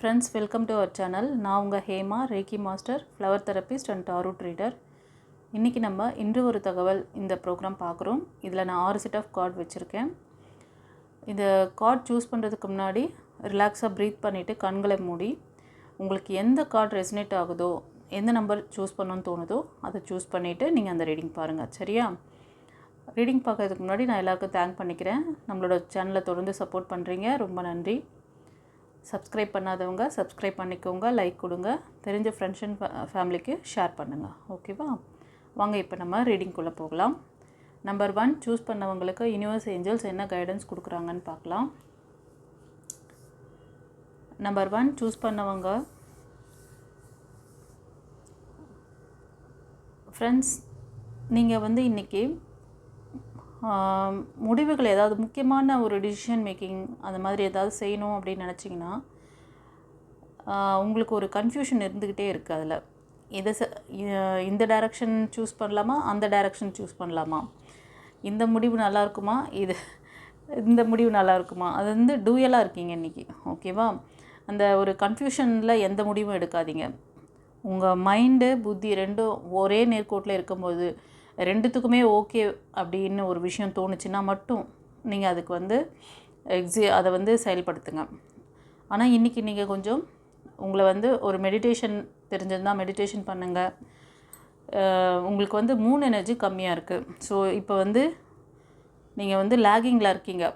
Friends, welcome to our channel. நான் உங்கள் Hema, ரேக்கி master, flower therapist and tarot ட்ரீடர். இன்றைக்கி நம்ம இன்று ஒரு தகவல் இந்த ப்ரோக்ராம் பார்க்குறோம். இதில் நான் 6 செட் ஆஃப் கார்டு வச்சுருக்கேன். இந்த கார்டு சூஸ் பண்ணுறதுக்கு முன்னாடி ரிலாக்ஸாக ப்ரீத் பண்ணிவிட்டு கண்களை மூடி உங்களுக்கு எந்த கார்டு ரெசனேட் ஆகுதோ, எந்த நம்பர் சூஸ் பண்ணணும்னு தோணுதோ அதை சூஸ் பண்ணிவிட்டு நீங்கள் அந்த ரீடிங் பாருங்கள். சரியா? ரீடிங் பார்க்குறதுக்கு முன்னாடி நான் எல்லாருக்கும் தேங்க் பண்ணிக்கிறேன். நம்மளோட சேனலை தொடர்ந்து சப்போர்ட் பண்ணுறீங்க, ரொம்ப நன்றி. சப்ஸ்கிரைப் பண்ணாதவங்க சப்ஸ்கிரைப் பண்ணிக்கோங்க, லைக் கொடுங்க, தெரிஞ்ச ஃப்ரெண்ட்ஸ் அண்ட் ஃபேமிலிக்கு ஷேர் பண்ணுங்கள். ஓகேவா? வாங்க இப்போ நம்ம ரீடிங்குள்ளே போகலாம். நம்பர் 1 சூஸ் பண்ணவங்களுக்கு யூனிவர்ஸ் ஏஞ்சல்ஸ் என்ன கைடன்ஸ் கொடுக்குறாங்கன்னு பார்க்கலாம். நம்பர் 1 சூஸ் பண்ணவங்க ஃப்ரெண்ட்ஸ், நீங்கள் இன்றைக்கி முடிவுகள் ஏதாவது முக்கியமான ஒரு டிசிஷன் மேக்கிங் அந்த மாதிரி ஏதாவது செய்யணும் அப்படின்னு நினச்சிங்கன்னா உங்களுக்கு ஒரு கன்ஃபியூஷன் இருந்துக்கிட்டே இருக்குது. அதில் இந்த டைரக்ஷன் சூஸ் பண்ணலாமா, அந்த டைரக்ஷன் சூஸ் பண்ணலாமா, இந்த முடிவு நல்லா இருக்குமா, இந்த முடிவு நல்லா இருக்குமா, அது டூயலாக இருக்கீங்க இன்றைக்கி. ஓகேவா? அந்த ஒரு கன்ஃபியூஷனில் எந்த முடிவும் எடுக்காதீங்க. உங்கள் மைண்டு புத்தி ரெண்டும் ஒரே நேர்கோட்டில் இருக்கும்போது ரெண்டுத்துக்குமே ஓகே அப்படின்னு ஒரு விஷயம் தோணுச்சுன்னா மட்டும் நீங்கள் அதுக்கு அதை செயல்படுத்துங்க. ஆனால் இன்றைக்கி நீங்கள் கொஞ்சம் உங்களை ஒரு மெடிடேஷன் தெரிஞ்சிருந்தால் மெடிடேஷன் பண்ணுங்கள். உங்களுக்கு மூன் எனர்ஜி கம்மியாக இருக்குது. ஸோ இப்போ நீங்கள் லேகிங்கில் இருக்கீங்க.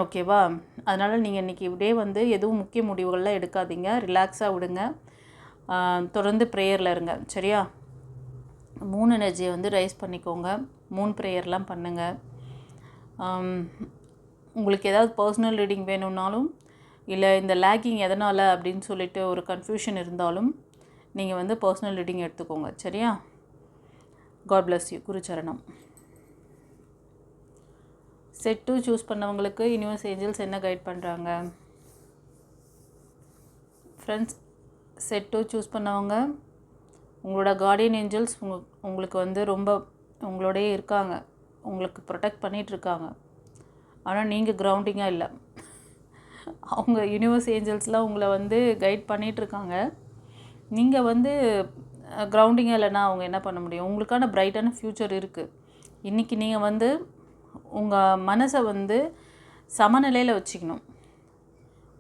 ஓகேவா? அதனால் நீங்கள் இன்றைக்கி இப்படியே எதுவும் முக்கிய முடிவுகள்லாம் எடுக்காதீங்க, ரிலாக்ஸாக விடுங்க, தொடர்ந்து ப்ரேயரில் இருங்க. சரியா? மூன் எனர்ஜியை ரைஸ் பண்ணிக்கோங்க, மூன் ப்ரேயர்லாம் பண்ணுங்கள். உங்களுக்கு ஏதாவது பர்சனல் ரீடிங் வேணும்னாலும், இல்லை இந்த லேக்கிங் எதனால் அப்படின்னு சொல்லிட்டு ஒரு கன்ஃபியூஷன் இருந்தாலும் நீங்கள் பர்சனல் ரீடிங் எடுத்துக்கோங்க. சரியா? God bless you. குருச்சரணம். செட் 2 சூஸ் பண்ணவங்களுக்கு யூனிவர்ஸ் ஏஞ்சல்ஸ் என்ன கைட் பண்ணுறாங்க? ஃப்ரெண்ட்ஸ், செட் 2 சூஸ் பண்ணவங்க உங்களோட கார்டியன் ஏஞ்சல்ஸ் உங்களுக்கு ரொம்ப உங்களோடயே இருக்காங்க, உங்களுக்கு ப்ரொடெக்ட் பண்ணிகிட்ருக்காங்க. ஆனால் நீங்கள் கிரவுண்டிங்காக இல்லை. அவங்க யூனிவர்ஸ் ஏஞ்சல்ஸ்லாம் உங்களை கைட் பண்ணிகிட்ருக்காங்க. நீங்கள் கிரவுண்டிங்காக இல்லைன்னா அவங்க என்ன பண்ண முடியும்? உங்களுக்கான பிரைட்டான ஃப்யூச்சர் இருக்குது. இன்றைக்கி நீங்கள் உங்கள் மனசை சமநிலையில் வச்சுக்கணும்.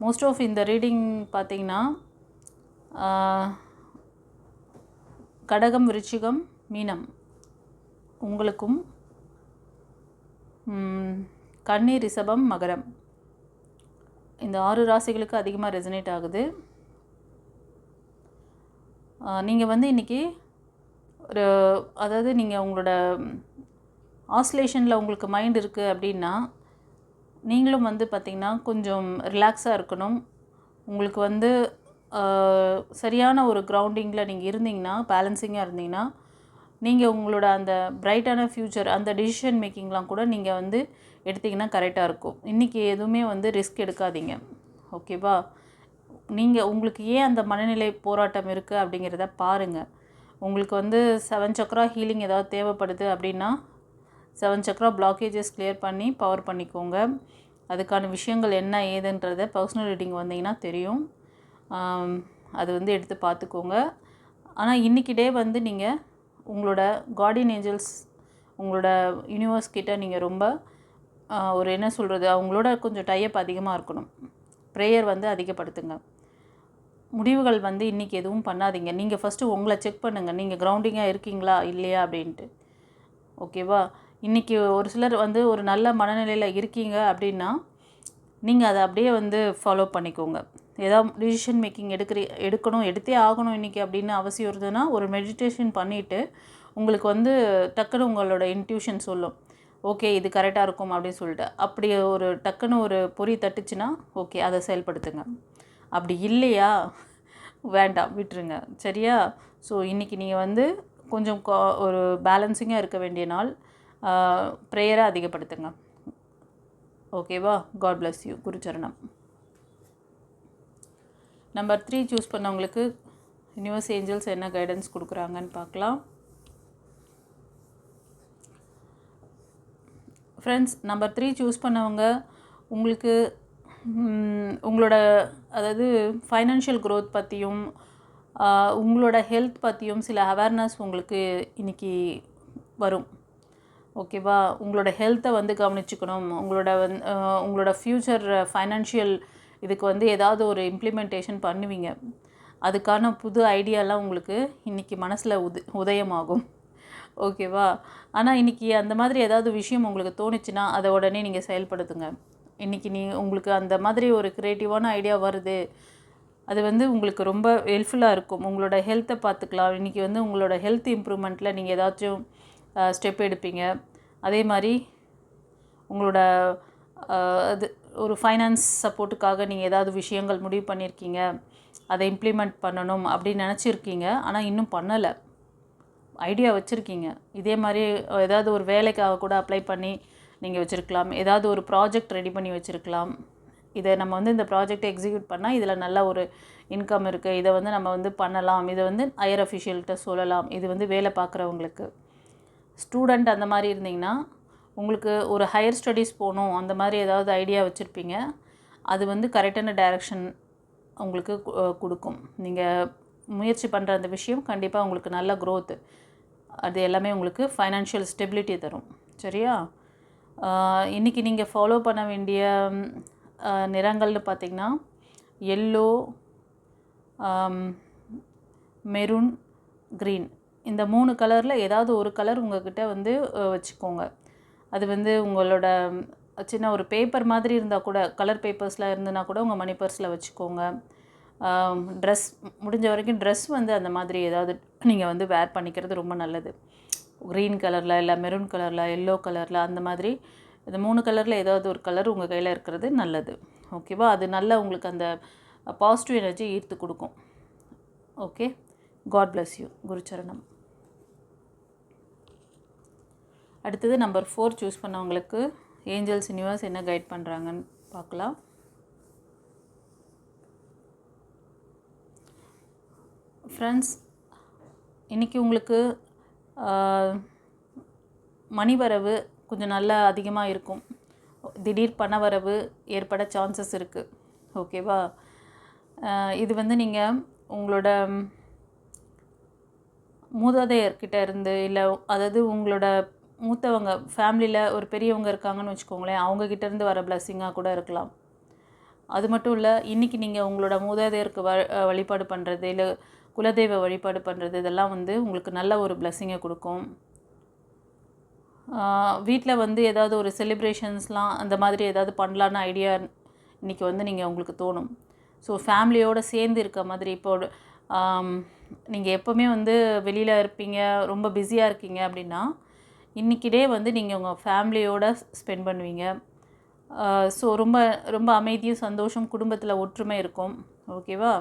மோஸ்ட் ஆஃப் இந்த ரீடிங் பார்த்திங்கன்னா கடகம், விருச்சிகம், மீனம் உங்களுக்கும், கன்னி, ரிஷபம், மகரம் இந்த 6 ராசிகளுக்கு அதிகமாக ரெசனேட் ஆகுது. நீங்கள் இன்றைக்கி அதாவது நீங்கள் உங்களோட ஆஸ்லேஷனில் உங்களுக்கு மைண்ட் இருக்குது அப்படின்னா நீங்களும் பார்த்திங்கன்னா கொஞ்சம் ரிலாக்ஸாக இருக்கணும். உங்களுக்கு சரியான ஒரு கிரவுண்டிங்கில் நீங்கள் இருந்தீங்கன்னா, பேலன்சிங்காக இருந்தீங்கன்னா, நீங்கள் உங்களோட அந்த பிரைட்டான ஃப்யூச்சர், அந்த டிசிஷன் மேக்கிங்லாம் கூட நீங்கள் எடுத்திங்கன்னா கரெக்டாக இருக்கும். இன்றைக்கி எதுவுமே ரிஸ்க் எடுக்காதீங்க. ஓகேவா? உங்களுக்கு ஏன் அந்த மனநிலை போராட்டம் இருக்குது அப்படிங்கிறத பாருங்கள். உங்களுக்கு 7 சக்ரா ஹீலிங் ஏதாவது தேவைப்படுது அப்படின்னா 7 சக்ரா பிளாக்கேஜஸ் கிளியர் பண்ணி பவர் பண்ணிக்கோங்க. அதுக்கான விஷயங்கள் என்ன ஏதுன்றதை பர்சனல் ரீடிங் வந்தீங்கன்னா தெரியும். அது எடுத்து பார்த்துக்கோங்க. ஆனால் இன்றைக்கி டே நீங்கள் உங்களோட கார்டியன் ஏஞ்சல்ஸ், உங்களோட யூனிவர்ஸ் கிட்ட நீங்கள் ரொம்ப ஒரு என்ன சொல்கிறது, அவங்களோட கொஞ்சம் டைப் அதிகமாக இருக்கணும். ப்ரேயர் அதிகப்படுத்துங்க. முடிவுகள் இன்றைக்கி எதுவும் பண்ணாதீங்க. நீங்கள் ஃபஸ்ட்டு உங்களை செக் பண்ணுங்கள், நீங்கள் கிரவுண்டிங்காக இருக்கீங்களா இல்லையா அப்படின்ட்டு. ஓகேவா? இன்றைக்கி ஒரு சிலர் ஒரு நல்ல மனநிலையில் இருக்கீங்க அப்படின்னா நீங்கள் அதை அப்படியே ஃபாலோ பண்ணிக்கோங்க. ஏதாவது டிசிஷன் மேக்கிங் எடுக்கணும், எடுத்தே ஆகணும் இன்றைக்கி அப்படின்னு அவசியம் இருந்ததுன்னா ஒரு மெடிடேஷன் பண்ணிவிட்டு உங்களுக்கு டக்குன்னு உங்களோட இன்ட்யூஷன் சொல்லும், ஓகே இது கரெக்டாக இருக்கும் அப்படின்னு சொல்லிட்டு. அப்படி ஒரு டக்குன்னு ஒரு பொறி தட்டுச்சுன்னா ஓகே அதை செயல்படுத்துங்க. அப்படி இல்லையா வேண்டாம், விட்டுருங்க. சரியா? ஸோ இன்றைக்கி நீங்கள் கொஞ்சம் ஒரு பேலன்சிங்காக இருக்க வேண்டிய நாள். ப்ரேயரை அதிகப்படுத்துங்க. ஓகேவா? God bless you. குருச்சரணம். நம்பர் 3 சூஸ் பண்ணவங்களுக்கு யூனிவர்ஸ் ஏஞ்சல்ஸ் என்ன கைடன்ஸ் கொடுக்குறாங்கன்னு பார்க்கலாம். ஃப்ரெண்ட்ஸ், நம்பர் 3 சூஸ் பண்ணவங்க உங்களுக்கு உங்களோட அதாவது ஃபைனான்ஷியல் க்ரோத் பற்றியும் உங்களோட ஹெல்த் பற்றியும் சில அவேர்னஸ் உங்களுக்கு இன்றைக்கி வரும். ஓகேவா? உங்களோட ஹெல்த்தை வந்து கவனிச்சுக்கணும். உங்களோட ஃப்யூச்சர் ஃபைனான்ஷியல் இதுக்கு வந்து ஏதாவது ஒரு இம்ப்ளிமெண்டேஷன் பண்ணுவீங்க. அதுக்கான புது ஐடியாலாம் உங்களுக்கு இன்றைக்கி மனசில் உதயமாகும். ஓகேவா? ஆனால் இன்றைக்கி அந்த மாதிரி ஏதாவது விஷயம் உங்களுக்கு தோணுச்சுன்னா அதை உடனே நீங்கள் செயல்படுத்துங்க. இன்றைக்கி உங்களுக்கு அந்த மாதிரி ஒரு க்ரியேட்டிவான ஐடியா வருது, அது வந்து உங்களுக்கு ரொம்ப ஹெல்ப்ஃபுல்லாக இருக்கும். உங்களோட ஹெல்த்தை பார்த்துக்கலாம். இன்றைக்கி வந்து உங்களோட ஹெல்த் இம்ப்ரூவ்மெண்ட்டில் நீங்கள் ஏதாச்சும் ஸ்டெப் எடுப்பீங்க. அதே மாதிரி உங்களோட அது ஒரு ஃபைனான்ஸ் சப்போர்ட்டுக்காக நீங்கள் ஏதாவது விஷயங்கள் முடிவு பண்ணியிருக்கீங்க, அதை இம்ப்ளிமெண்ட் பண்ணணும் அப்படின்னு நினச்சிருக்கீங்க, ஆனால் இன்னும் பண்ணலை. ஐடியா வச்சுருக்கீங்க. இதே மாதிரி ஏதாவது ஒரு வேலைக்காக கூட அப்ளை பண்ணி நீங்கள் வச்சுருக்கலாம். ஏதாவது ஒரு ப்ராஜெக்ட் ரெடி பண்ணி வச்சுருக்கலாம். இதை நம்ம வந்து இந்த ப்ராஜெக்டை எக்ஸிக்யூட் பண்ணால் இதில் நல்ல ஒரு இன்கம் இருக்குது, இதை வந்து நம்ம வந்து பண்ணலாம், இதை வந்து ஹையர் அஃபிஷியல்கிட்ட சொல்லலாம். இது வந்து வேலை பார்க்குறவங்களுக்கு. ஸ்டூடெண்ட் அந்த மாதிரி இருந்தீங்கன்னா உங்களுக்கு ஒரு ஹையர் ஸ்டடீஸ் போகணும் அந்த மாதிரி ஏதாவது ஐடியா வச்சுருப்பீங்க. அது வந்து கரெக்டான டைரக்ஷன் உங்களுக்கு கொடுக்கும். நீங்கள் முயற்சி பண்ணுற அந்த விஷயம் கண்டிப்பாக உங்களுக்கு நல்ல க்ரோத்து, அது எல்லாமே உங்களுக்கு ஃபைனான்ஷியல் ஸ்டெபிலிட்டி தரும். சரியா? இன்றைக்கி நீங்கள் ஃபாலோ பண்ண வேண்டிய நிறங்கள்னு பார்த்திங்கன்னா எல்லோ, மெரூன், க்ரீன், இந்த 3 கலரில் ஏதாவது ஒரு கலர் உங்கள்கிட்ட வந்து வச்சுக்கோங்க. அது வந்து உங்களோட சின்ன ஒரு பேப்பர் மாதிரி இருந்தால் கூட, கலர் பேப்பர்ஸில் இருந்துன்னா கூட உங்கள் மணி பர்ஸில் வச்சுக்கோங்க. ட்ரெஸ் முடிஞ்ச வரைக்கும் ட்ரெஸ் வந்து அந்த மாதிரி ஏதாவது நீங்கள் வந்து வேர் பண்ணிக்கிறது ரொம்ப நல்லது. க்ரீன் கலரில், இல்லை மெரூன் கலரில், எல்லோ கலரில், அந்த மாதிரி இந்த 3 கலரில் ஏதாவது ஒரு கலர் உங்கள் கையில் இருக்கிறது நல்லது. ஓகேவா? அது நல்லா உங்களுக்கு அந்த பாசிட்டிவ் எனர்ஜி ஈர்த்து கொடுக்கும். Okay, God bless you. குருச்சரணம். அடுத்தது நம்பர் 4 சூஸ் பண்ணவங்களுக்கு ஏஞ்சல்ஸ் யூனிவர்ஸ் என்ன கைட் பண்ணுறாங்கன்னு பார்க்கலாம். ஃப்ரெண்ட்ஸ், இன்றைக்கி உங்களுக்கு மணி வரவு கொஞ்சம் நல்லா அதிகமாக இருக்கும். திடீர் பண வரவு ஏற்பட சான்சஸ் இருக்குது. ஓகேவா? இது வந்து நீங்கள் உங்களோட மூதாதையர்கிட்ட இருந்து, இல்லை அதாவது உங்களோட மூத்தவங்க ஃபேமிலியில் ஒரு பெரியவங்க இருக்காங்கன்னு வச்சுக்கோங்களேன், அவங்கக்கிட்டேருந்து வர பிளஸ்ஸிங்காக கூட இருக்கலாம். அது மட்டும் இல்லை, இன்றைக்கி நீங்கள் உங்களோட மூதாதையருக்கு வழிபாடு பண்ணுறது, இல்லை குலதெய்வ வழிபாடு பண்ணுறது, இதெல்லாம் வந்து உங்களுக்கு நல்ல ஒரு பிளஸ்ஸிங்கை கொடுக்கும். வீட்டில் வந்து ஏதாவது ஒரு செலிப்ரேஷன்ஸ்லாம் அந்த மாதிரி ஏதாவது பண்ணலான்னு ஐடியா இன்றைக்கி வந்து உங்களுக்கு தோணும். ஸோ ஃபேமிலியோடு சேர்ந்து இருக்க மாதிரி, இப்போது நீங்கள் எப்போவுமே வந்து வெளியில் இருப்பீங்க, ரொம்ப பிஸியாக இருக்கீங்க அப்படின்னா, இன்றைக்கிடே வந்து நீங்கள் உங்கள் ஃபேமிலியோடு ஸ்பெண்ட் பண்ணுவீங்க. ஸோ ரொம்ப ரொம்ப அமைதியும் சந்தோஷம், குடும்பத்தில் ஒற்றுமை இருக்கும். ஓகேவா?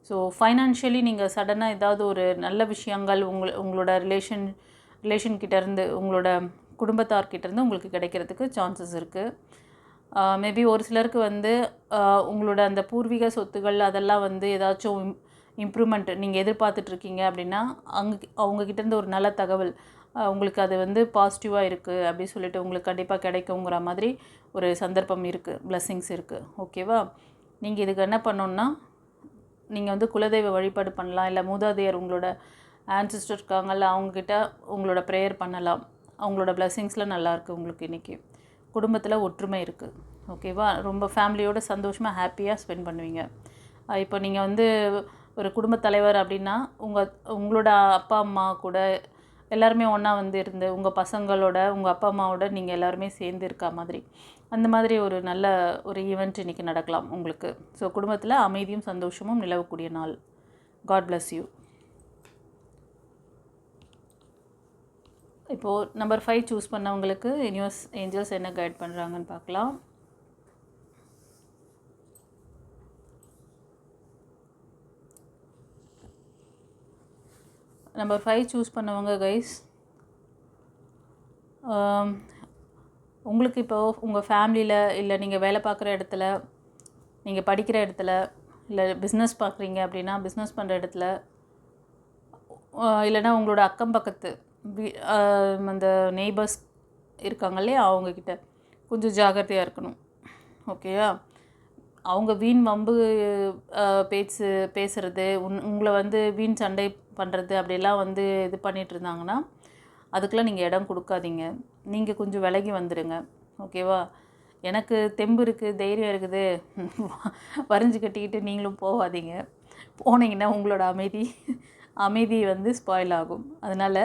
ஸோ ஃபைனான்ஷியலி நீங்கள் சடனாக ஏதாவது ஒரு நல்ல விஷயங்கள் உங்களோட ரிலேஷன்கிட்டேருந்து, உங்களோட குடும்பத்தார்கிட்டேருந்து உங்களுக்கு கிடைக்கிறதுக்கு சான்சஸ் இருக்குது. மேபி ஒரு சிலருக்கு வந்து உங்களோட அந்த பூர்வீக சொத்துகள் அதெல்லாம் வந்து ஏதாச்சும் இம்ப்ரூவ்மெண்ட் நீங்கள் எதிர்பார்த்துட்ருக்கீங்க அப்படின்னா, அவங்கக்கிட்டேருந்து ஒரு நல்ல தகவல் உங்களுக்கு அது வந்து பாசிட்டிவாக இருக்குது அப்படின்னு சொல்லிட்டு உங்களுக்கு கண்டிப்பாக கிடைக்குங்கிற மாதிரி ஒரு சந்தர்ப்பம் இருக்குது, பிளஸ்ஸிங்ஸ் இருக்குது. ஓகேவா? நீங்கள் இதுக்கு என்ன பண்ணணுன்னா, நீங்கள் வந்து குலதெய்வ வழிபாடு பண்ணலாம், இல்லை மூதாதையர் உங்களோட ஆன்சிஸ்டர் இருக்காங்கல்ல, அவங்கக்கிட்ட உங்களோட ப்ரேயர் பண்ணலாம். அவங்களோட பிளஸ்ஸிங்ஸ்லாம் நல்லாயிருக்கு. உங்களுக்கு இன்றைக்கி குடும்பத்தில் ஒற்றுமை இருக்குது. ஓகேவா? ரொம்ப ஃபேமிலியோடு சந்தோஷமாக ஹாப்பியாக ஸ்பெண்ட் பண்ணுவீங்க. இப்போ நீங்கள் வந்து ஒரு குடும்பத் தலைவர் அப்படின்னா, உங்களோட அப்பா அம்மா கூட எல்லாருமே ஒன்றா வந்து இருந்து, உங்கள் பசங்களோட உங்கள் அப்பா அம்மாவோட நீங்கள் எல்லாருமே சேர்ந்து இருக்கா மாதிரி, அந்த மாதிரி ஒரு நல்ல ஒரு ஈவெண்ட் இன்றைக்கி நடக்கலாம் உங்களுக்கு. ஸோ குடும்பத்தில் அமைதியும் சந்தோஷமும் நிலவக்கூடிய நாள். God bless you. இப்போது நம்பர் 5 சூஸ் பண்ணவங்களுக்கு யூனிவர்ஸ் ஏஞ்சல்ஸ் என்ன கைட் பண்ணுறாங்கன்னு பார்க்கலாம். நம்பர் 5 சூஸ் பண்ணவங்க கைஸ், உங்களுக்கு இப்போது உங்கள் ஃபேமிலியில், இல்லை நீங்கள் வேலை பார்க்குற இடத்துல, நீங்கள் படிக்கிற இடத்துல, இல்லை பிஸ்னஸ் பார்க்குறீங்க அப்படின்னா பிஸ்னஸ் பண்ணுற இடத்துல, இல்லைனா உங்களோட அக்கம் பக்கத்து அந்த நெய்பர்ஸ் இருக்காங்க இல்லையா, அவங்கக்கிட்ட கொஞ்சம் ஜாகிரதையாக இருக்கணும். ஓகேயா? அவங்க வீண் வம்பு பேசுகிறது, உங்களை வந்து வீண் சண்டை பண்ணுறது அப்படிலாம் வந்து இது பண்ணிகிட்டு இருந்தாங்கன்னா அதுக்கெலாம் நீங்கள் இடம் கொடுக்காதீங்க. நீங்கள் கொஞ்சம் விலகி வந்துடுங்க. ஓகேவா? எனக்கு தெம்பு இருக்குது, தைரியம் இருக்குது, வரைஞ்சி கட்டிக்கிட்டு நீங்களும் போகாதீங்க. போனீங்கன்னா உங்களோட அமைதி வந்து ஸ்பாயில் ஆகும். அதனால்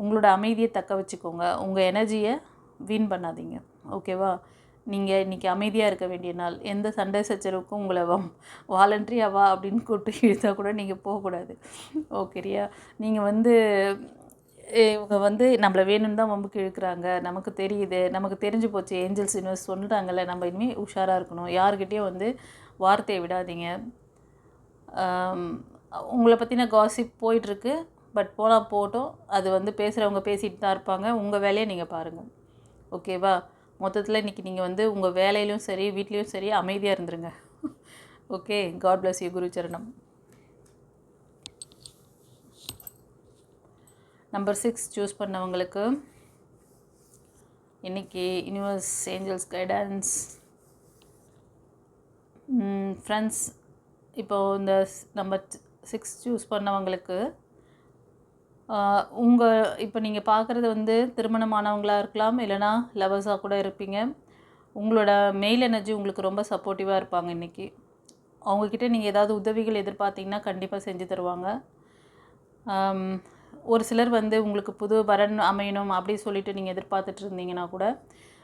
உங்களோட அமைதியை தக்க வச்சுக்கோங்க. உங்கள் எனர்ஜியை வீண் பண்ணாதீங்க. ஓகேவா? நீங்கள் இன்றைக்கி அமைதியாக இருக்க வேண்டிய நாள். எந்த சண்டை சச்சரவுக்கும் உங்களை வாலண்ட்ரியாக வா அப்படின்னு கூப்பிட்டு இழுத்தா கூட நீங்கள் போகக்கூடாது. ஓகேரியா? நீங்கள் வந்து இவங்க வந்து நம்மளை வேணும்னு தான் வம்புக்கு இழுக்கிறாங்க, நமக்கு தெரியுது, நமக்கு தெரிஞ்சு போச்சு, ஏஞ்சல்ஸ் யூனிவர்ஸ் சொல்லிட்டாங்கல்ல, நம்ம இனிமேல் உஷாராக இருக்கணும். யார்கிட்டையும் வந்து வார்த்தையை விடாதீங்க. உங்களை பற்றின காசிப் போயிட்டுருக்கு, பட் போனால் போட்டோம். அது வந்து பேசுகிறவங்க பேசிகிட்டு தான் இருப்பாங்க. உங்கள் வேலையை நீங்கள் பாருங்கள். ஓகேவா? மொத்தத்தில் இன்றைக்கி நீங்கள் வந்து உங்கள் வேலையிலும் சரி, வீட்லேயும் சரி அமைதியாக இருந்துருங்க. Okay, God bless you. குரு சரணம். நம்பர் 6 சூஸ் பண்ணவங்களுக்கு இன்றைக்கி யூனிவர்ஸ், ஏஞ்சல்ஸ் கைடன்ஸ், ஃப்ரெண்ட்ஸ். இப்போது இந்த நம்பர் 6 சூஸ் பண்ணவங்களுக்கு இப்போ நீங்கள் பார்க்குறது வந்து திருமணமானவங்களாக இருக்கலாம், இல்லைனா லவர்ஸாக கூட இருப்பீங்க. உங்களோட மெயில் எனர்ஜி உங்களுக்கு ரொம்ப சப்போர்ட்டிவாக இருப்பாங்க இன்றைக்கி. அவங்கக்கிட்ட நீங்கள் ஏதாவது உதவிகள் எதிர்பார்த்தீங்கன்னா கண்டிப்பாக செஞ்சு தருவாங்க. ஒரு சிலர் வந்து உங்களுக்கு புது வரன் அமையணும் அப்படி சொல்லிவிட்டு நீங்கள் எதிர்பார்த்துட்டு இருந்தீங்கன்னா கூட,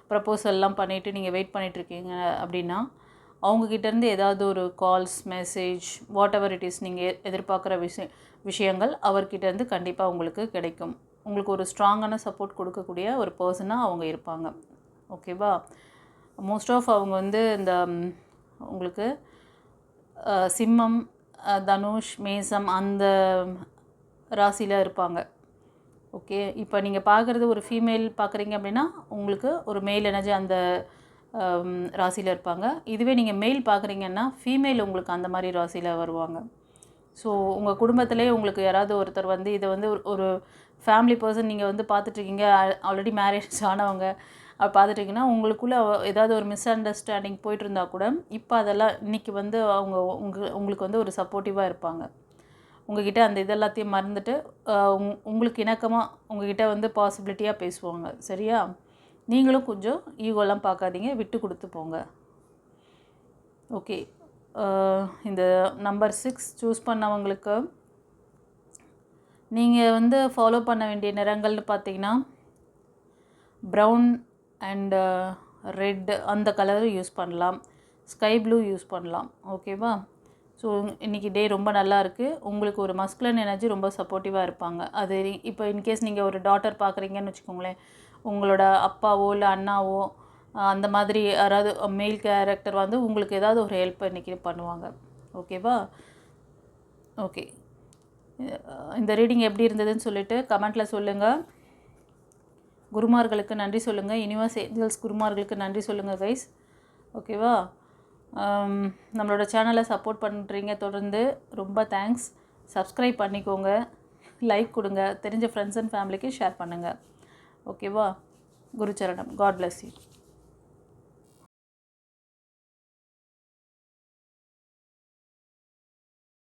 ப்ரப்போசல்லாம் பண்ணிவிட்டு நீங்கள் வெயிட் பண்ணிகிட்ருக்கீங்க அப்படின்னா, அவங்கக்கிட்டேருந்து ஏதாவது ஒரு calls, message, what ever it is, நீங்கள் எதிர்பார்க்குற விஷயங்கள் அவர்கிட்டேருந்து கண்டிப்பாக உங்களுக்கு கிடைக்கும். உங்களுக்கு ஒரு ஸ்ட்ராங்கான சப்போர்ட் கொடுக்கக்கூடிய ஒரு பர்சனாக அவங்க இருப்பாங்க. ஓகேவா? மோஸ்ட் ஆஃப் அவங்க வந்து இந்த உங்களுக்கு சிம்மம், தனுஷ், மேசம் அந்த ராசியில் இருப்பாங்க. ஓகே, இப்போ நீங்கள் பார்க்குறது ஒரு ஃபீமேல் பார்க்குறீங்க அப்படின்னா உங்களுக்கு ஒரு மேல் எனர்ஜி அந்த ராசியில் இருப்பாங்க. இதுவே நீங்கள் மேல் பார்க்குறீங்கன்னா ஃபீமேல் உங்களுக்கு அந்த மாதிரி ராசியில் வருவாங்க. ஸோ உங்கள் குடும்பத்திலே உங்களுக்கு யாராவது ஒருத்தர் வந்து இதை வந்து ஒரு ஃபேமிலி பர்சன் நீங்கள் வந்து பார்த்துட்ருக்கீங்க, ஆல்ரெடி மேரேஜ் ஆனவங்க பார்த்துட்டிங்கன்னா உங்களுக்குள்ளே ஏதாவது ஒரு மிஸ் அண்டர்ஸ்டாண்டிங் போயிட்டு இருந்தால் கூட இப்போ அதெல்லாம் இன்றைக்கி வந்து அவங்க உங்களுக்கு வந்து ஒரு சப்போர்ட்டிவாக இருப்பாங்க. உங்கள்கிட்ட அந்த இதெல்லாத்தையும் மறந்துட்டு உங்களுக்கு இணக்கமாக உங்கள்கிட்ட வந்து பாசிபிலிட்டியாக பேசுவாங்க. சரியா? நீங்களும் கொஞ்சம் ஈகோலாம் பார்க்காதீங்க, விட்டு கொடுத்து போங்க. ஓகே, இந்த நம்பர் 6 சூஸ் பண்ணவங்களுக்கு நீங்கள் வந்து ஃபாலோ பண்ண வேண்டிய நிறங்கள்னு பார்த்தீங்கன்னா ப்ரௌன் அண்டு ரெட் அந்த கலர் யூஸ் பண்ணலாம், ஸ்கை ப்ளூ யூஸ் பண்ணலாம். ஓகேவா? ஸோ இன்றைக்கி டே ரொம்ப நல்லா இருக்குது. உங்களுக்கு ஒரு மஸ்குலன் எனர்ஜி ரொம்ப சப்போர்ட்டிவாக இருப்பாங்க. அது இப்போ இன்கேஸ் நீங்கள் ஒரு டாட்டர் பார்க்குறீங்கன்னு வச்சுக்கோங்களேன், உங்களோட அப்பாவோ இல்லை அண்ணாவோ அந்த மாதிரி யாராவது மேல் கேரக்டர் வந்து உங்களுக்கு ஏதாவது ஒரு ஹெல்ப் இன்றைக்கி பண்ணுவாங்க. ஓகேவா? ஓகே, இந்த ரீடிங் எப்படி இருந்ததுன்னு சொல்லிவிட்டு கமெண்ட்டில் சொல்லுங்கள். குருமார்களுக்கு நன்றி சொல்லுங்கள். யூனிவர்ஸ், ஏஞ்சல்ஸ், குருமார்களுக்கு நன்றி சொல்லுங்கள் கைஸ். ஓகேவா? நம்மளோட சேனலை சப்போர்ட் பண்ணுறீங்க தொடர்ந்து, ரொம்ப தேங்க்ஸ். சப்ஸ்கிரைப் பண்ணிக்கோங்க, லைக் கொடுங்க, தெரிஞ்ச ஃப்ரெண்ட்ஸ் அண்ட் ஃபேமிலிக்கு ஷேர் பண்ணுங்கள். ஓகேவா? குருச்சரணம். God bless you.